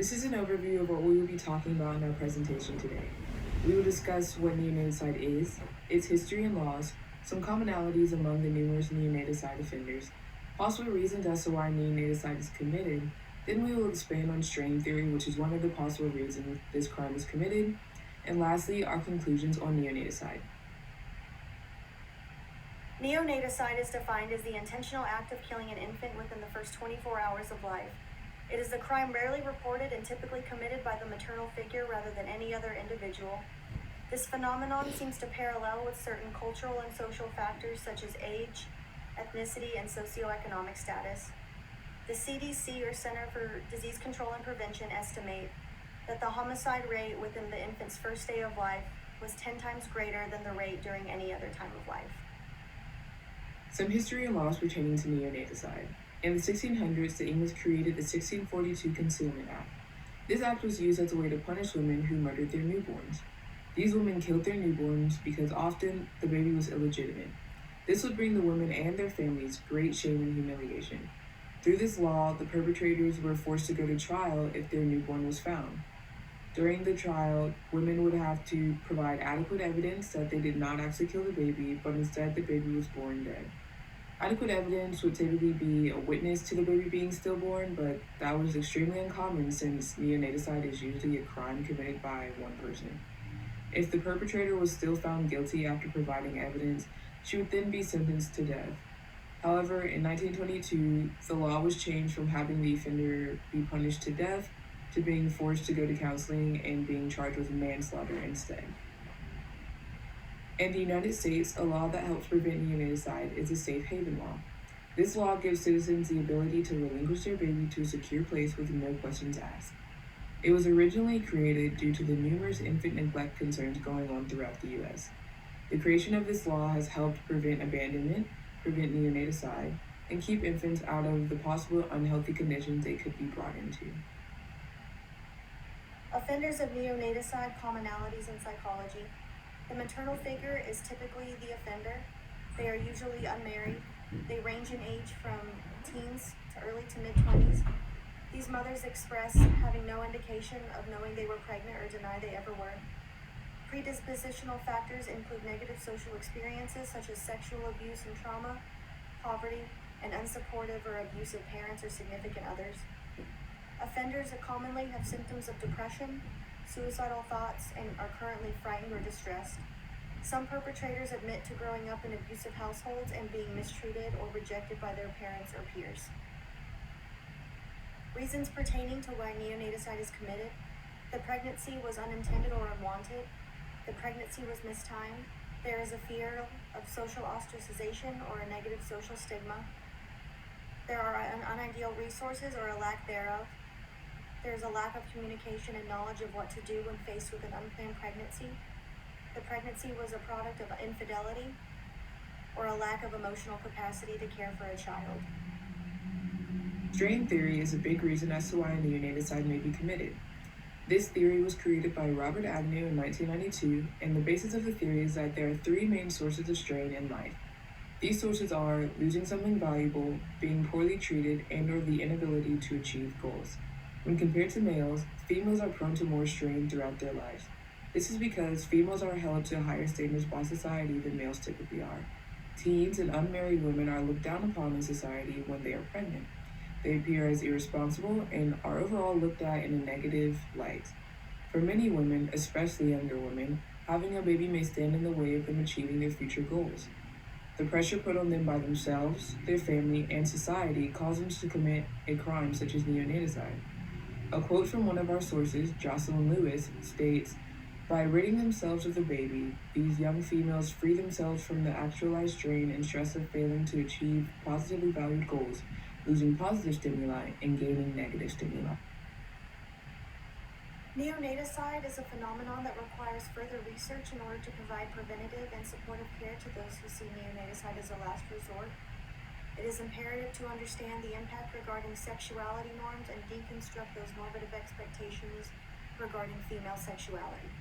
This is an overview of what we will be talking about in our presentation today. We will discuss what neonaticide is, its history and laws, some commonalities among the numerous neonaticide offenders, possible reasons as to why neonaticide is committed. Then we will expand on strain theory, which is one of the possible reasons this crime is committed, and lastly, our conclusions on neonaticide. Neonaticide is defined as the intentional act of killing an infant within the first 24 hours of life. It is a crime rarely reported and typically committed by the maternal figure rather than any other individual. This phenomenon seems to parallel with certain cultural and social factors such as age, ethnicity, and socioeconomic status. The CDC, or Center for Disease Control and Prevention, estimate that the homicide rate within the infant's first day of life was 10 times greater than the rate during any other time of life. Some history and laws pertaining to neonaticide. In the 1600s, the English created the 1642 Concealment Act. This act was used as a way to punish women who murdered their newborns. These women killed their newborns because often the baby was illegitimate. This would bring the women and their families great shame and humiliation. Through this law, the perpetrators were forced to go to trial if their newborn was found. During the trial, women would have to provide adequate evidence that they did not actually kill the baby, but instead the baby was born dead. Adequate evidence would typically be a witness to the baby being stillborn, but that was extremely uncommon since neonaticide is usually a crime committed by one person. If the perpetrator was still found guilty after providing evidence, she would then be sentenced to death. However, in 1922, the law was changed from having the offender be punished to death to being forced to go to counseling and being charged with manslaughter instead. In the United States, a law that helps prevent neonaticide is the Safe Haven Law. This law gives citizens the ability to relinquish their baby to a secure place with no questions asked. It was originally created due to the numerous infant neglect concerns going on throughout the U.S. The creation of this law has helped prevent abandonment, prevent neonaticide, and keep infants out of the possible unhealthy conditions they could be brought into. Offenders of neonaticide commonalities in psychology. The maternal figure is typically the offender. They are usually unmarried. They range in age from teens to early to mid-20s. These mothers express having no indication of knowing they were pregnant or deny they ever were. Predispositional factors include negative social experiences such as sexual abuse and trauma, poverty, and unsupportive or abusive parents or significant others. Offenders commonly have symptoms of depression, suicidal thoughts, and are currently frightened or distressed. Some perpetrators admit to growing up in abusive households and being mistreated or rejected by their parents or peers. Reasons pertaining to why neonaticide is committed. The pregnancy was unintended or unwanted. The pregnancy was mistimed. There is a fear of social ostracization or a negative social stigma. There are unideal resources or a lack thereof. There is a lack of communication and knowledge of what to do when faced with an unplanned pregnancy. The pregnancy was a product of infidelity or a lack of emotional capacity to care for a child. Strain theory is a big reason as to why neonaticide may be committed. This theory was created by Robert Agnew in 1992, and the basis of the theory is that there are three main sources of strain in life. These sources are losing something valuable, being poorly treated, and/or the inability to achieve goals. When compared to males, females are prone to more strain throughout their lives. This is because females are held to higher standards by society than males typically are. Teens and unmarried women are looked down upon in society when they are pregnant. They appear as irresponsible and are overall looked at in a negative light. For many women, especially younger women, having a baby may stand in the way of them achieving their future goals. The pressure put on them by themselves, their family, and society causes them to commit a crime such as neonaticide. A quote from one of our sources, Jocelyn Lewis, states, "By ridding themselves of the baby, these young females free themselves from the actualized strain and stress of failing to achieve positively valued goals, losing positive stimuli and gaining negative stimuli." Neonaticide is a phenomenon that requires further research in order to provide preventative and supportive care to those who see neonaticide as a last resort. It is imperative to understand the impact regarding sexuality norms and deconstruct those normative expectations regarding female sexuality.